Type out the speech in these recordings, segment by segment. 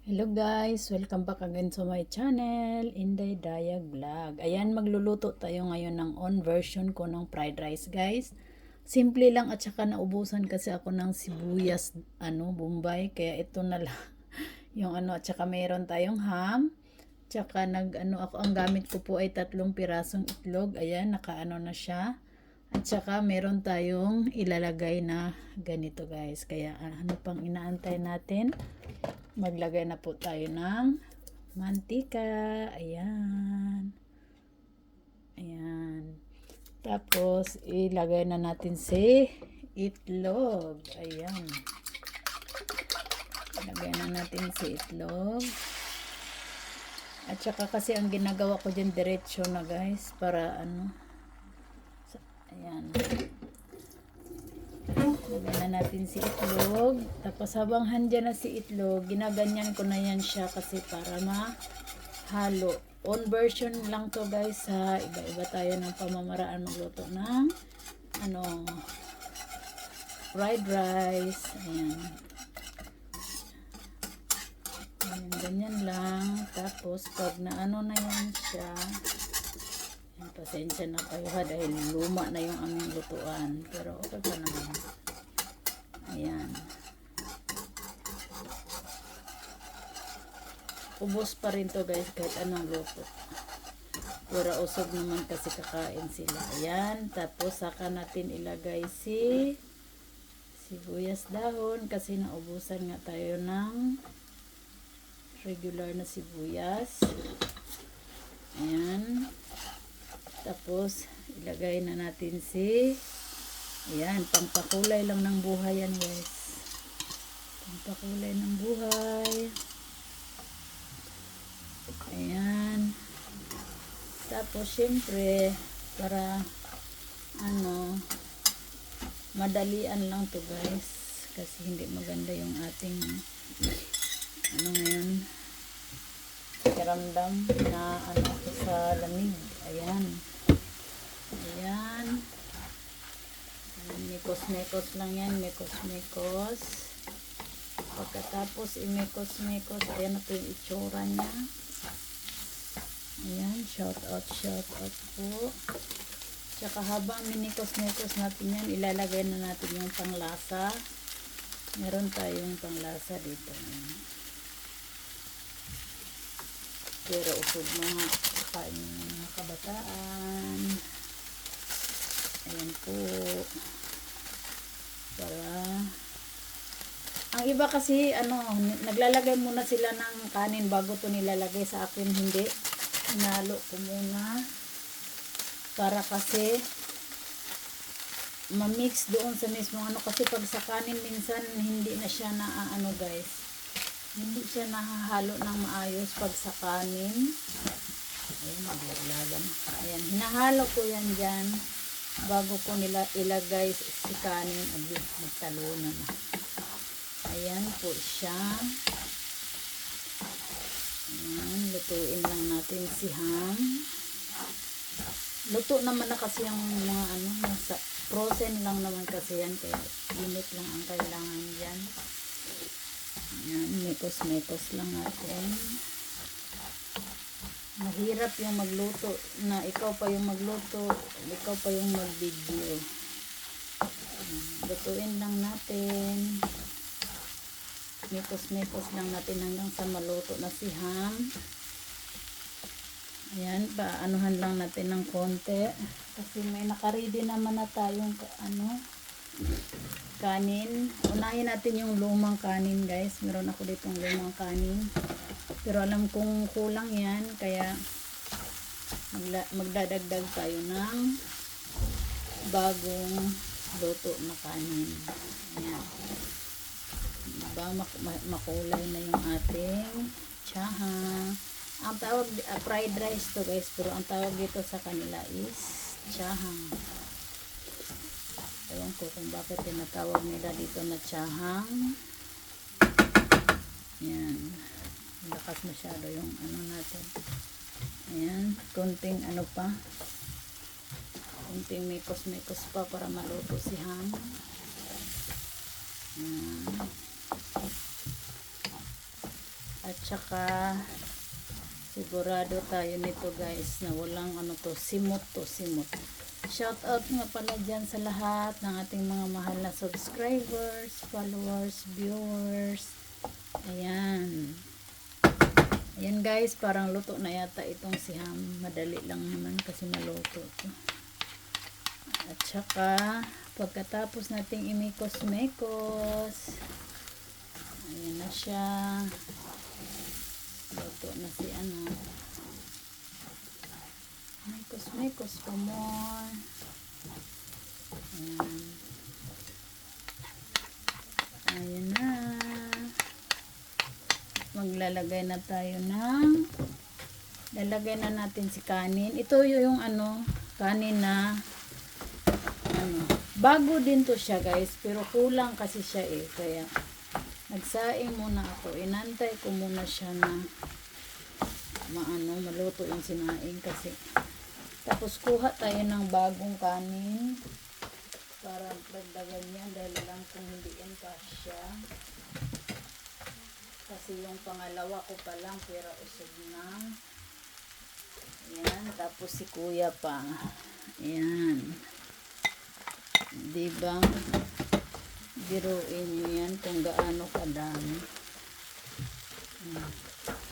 Hello guys, welcome back again to my channel, Inday Dayag Vlog. Ayan, magluluto tayo ngayon ng on version ko ng fried rice guys. Simple lang at saka naubusan kasi ako ng sibuyas, Bombay, kaya ito na lang yung at saka mayroon tayong ham. Tsaka ako, ang gamit ko po ay 3 pirasong itlog. Ayan, nakaano na siya. At saka meron tayong ilalagay na ganito guys. Kaya ano pang inaantay natin? Maglagay na po tayo ng mantika. Ayan. Ayan. Tapos, ilagay na natin si itlog. Ayan. Ilagay na natin si itlog. At saka kasi ang ginagawa ko dyan diretsyo na guys. Para ayan. Lagyan na natin si itlog. Tapos habang handyan na si itlog, ginaganyan ko na yan siya kasi para mahalo. On version lang to guys ha. Iba-iba tayo ng pamamaraan magluto ng fried rice. Ayan. Ayan, ganyan lang. Tapos pag naano na yan siya, pasensya na kayo ha dahil luma na yung aming lutuan. Pero okay pa naman. Ayan. Ubos pa rin to guys kahit anong luto. Pura usog naman kasi kakain sila. Ayan. Tapos saka natin ilagay si sibuyas dahon kasi naubusan nga tayo ng regular na sibuyas. Ayan. Tapos ilagay na natin si ayan, pampakulay lang ng buhay yan guys. Pampakulay ng buhay. Ayan. Tapos syempre, para madalian lang to guys. Kasi hindi maganda yung ating ngayon kiramdam na sa lamig. Ayan. Ayan. Mekos-mekos lang yan, mekos-mekos. Pagkatapos i-mekos-mekos, ayan na po yung itsura niya. Ayan, shout out po. Tsaka habang minikos-mekos natin yan, ilalagay na natin yung panglasa. Meron tayong panglasa dito. Pero usog mga kain mga kabataan. Ayan po. Para ang iba kasi naglalagay muna sila ng kanin bago to nilalagay. Sa akin hindi. Hinalo ko muna para kasi ma-mix doon sa mismo kasi pag sa kanin minsan hindi na siya guys. Hindi siya nahahalo ng maayos pag sa kanin. Ayan, maglaglagan. Ayan, hinahalo ko yan dyan bago ko nila ilagay si kanin. Ayun, nagtalunan na. Ayan po siya. Ayan, lutuin lang natin si ham. Luto naman na kasi yung mga nasa frozen lang naman kasi yan. Kaya init lang ang kailangan dyan. Ayan, mekos-mekos lang natin. Mahirap yung magluto na ikaw pa yung magluto, ikaw pa yung mag-video. Lutuin lang natin. Mekos-mekos lang natin hanggang sa maluto na si ham. Ayan, paanuhan lang natin ng konti. Kasi may nakaready naman na tayong kanin. Unahin natin yung lumang kanin guys. Meron ako ditong lumang kanin. Pero alam kong kulang yan. Kaya magdadagdag tayo ng bagong luto na kanin. Ayan. Diba, makulay na yung ating tsaha. Ang tawag, fried rice to guys. Pero ang tawag dito sa kanila is tsaha. Ewan ko kung bakit tinatawag nila dito na tsahang. Ayan. Lakas masyado yung natin. Ayan. Konting pa. Konting mekos-mekos pa para maluto si ham. Ayan. At saka sigurado tayo nito guys na walang simot to, simot. Shout out nga pala dyan sa lahat ng ating mga mahal na subscribers, followers, viewers. Ayan. Ayan guys, parang luto na yata itong si ham. Madali lang naman kasi maluto to. At saka pagkatapos nating imikos-mekos, ayan na siya. Luto na si mekos-mekos pa more. Ayan. Ayan na. Maglalagay na tayo lalagay na natin si kanin. Ito yung kanin na bago din to siya guys, pero kulang kasi siya kaya nagsaing muna ako. Inantay ko muna siya na maluto yung sinaing kasi. Tapos kuha tayo ng bagong kanin para dagdagan niya dahil lang kung hindi yan kasya. Kasi yung pangalawa ko pa lang pero usog na. Ayan, tapos si kuya pa. Ayan. Diba? Biruin nyo yan kung gaano kadami.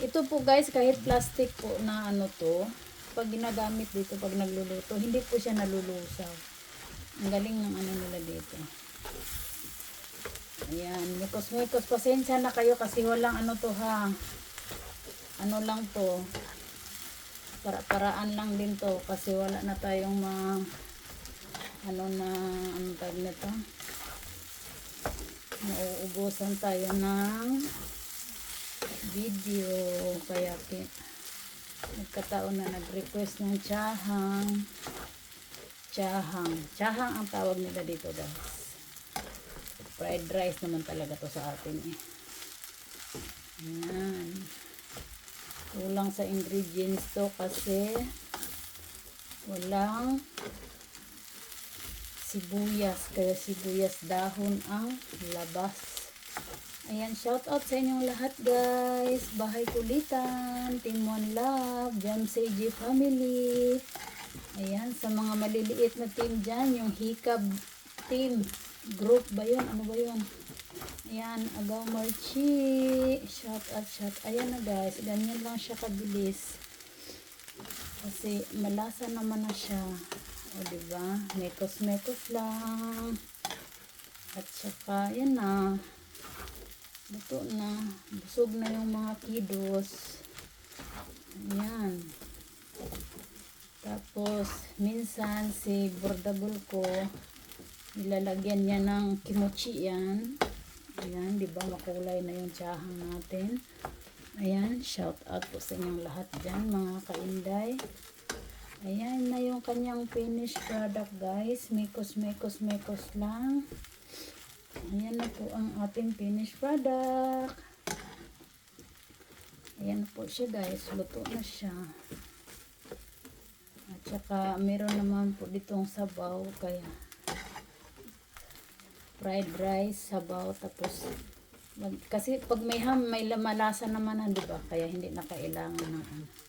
Ito po guys, kahit plastic po na pag ginagamit dito, pag nagluluto, hindi po siya nalulusaw. Ang galing ng nila dito. Ayan, mikos-mikos, pasensya na kayo kasi walang ha. Lang to. Para-paraan lang din to kasi wala na tayong tawag nito. Nauubusan tayo ng video kaya nagkataon na nag-request ng chahang ang tawag nila dito guys. Fried rice naman talaga to sa atin Ayan. Kulang sa ingredients to kasi walang sibuyas, kaya sibuyas dahon ang labas. Ayan, shout out sa inyong lahat guys. Bahay Kulitan, Team One Love, Jam CG Family. Ayan, sa mga maliliit na team dyan, yung Hikab team, group ba yun? Ano ba yun? Ayan, Agaw Marchi, shout out. Ayan na guys, ganyan lang siya kabilis. Kasi malasa naman na siya. O diba? Mekos-mekos lang. At saka, yan na. Luto na. Busog na yung mga kiddos. Ayan. Tapos, minsan, si bordabul ko, nilalagyan niya ng kimochi yan. Ayan, diba? Makulay na yung tsahang natin. Ayan, shout out po sa inyong lahat dyan, mga kainday. Ayan na yung kanyang finished product guys. Mekos lang. Ayan na po ang ating finished product. Ayan na po siya guys. Luto na siya. At saka meron naman po ditong sabaw. Kaya fried rice, sabaw. Tapos kasi pag may ham, may malasa naman diba? Kaya hindi na kailangan ng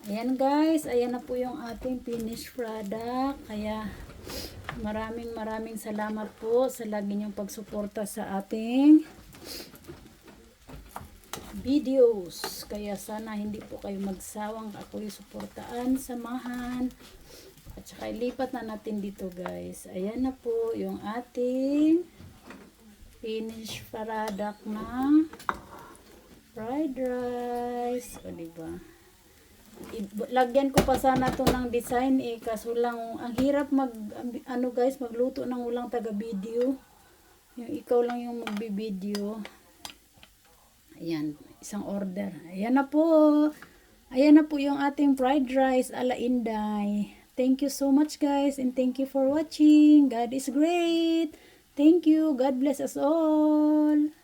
Ayan guys, ayan na po yung ating finished product. Kaya maraming salamat po sa lagi niyong pagsuporta sa ating videos. Kaya sana hindi po kayo magsawang ako'y suportaan, samahan. At saka ilipat na natin dito guys. Ayan na po yung ating finished product na fried rice. O diba? Lagyan ko pa sana to ng design kaso lang ang hirap guys magluto ng walang taga video, yung ikaw lang yung magbi-video. Ayan, isang order. Ayan na po yung ating fried rice ala Inday. Thank you so much guys and thank you for watching. God is great. Thank you. God bless us all.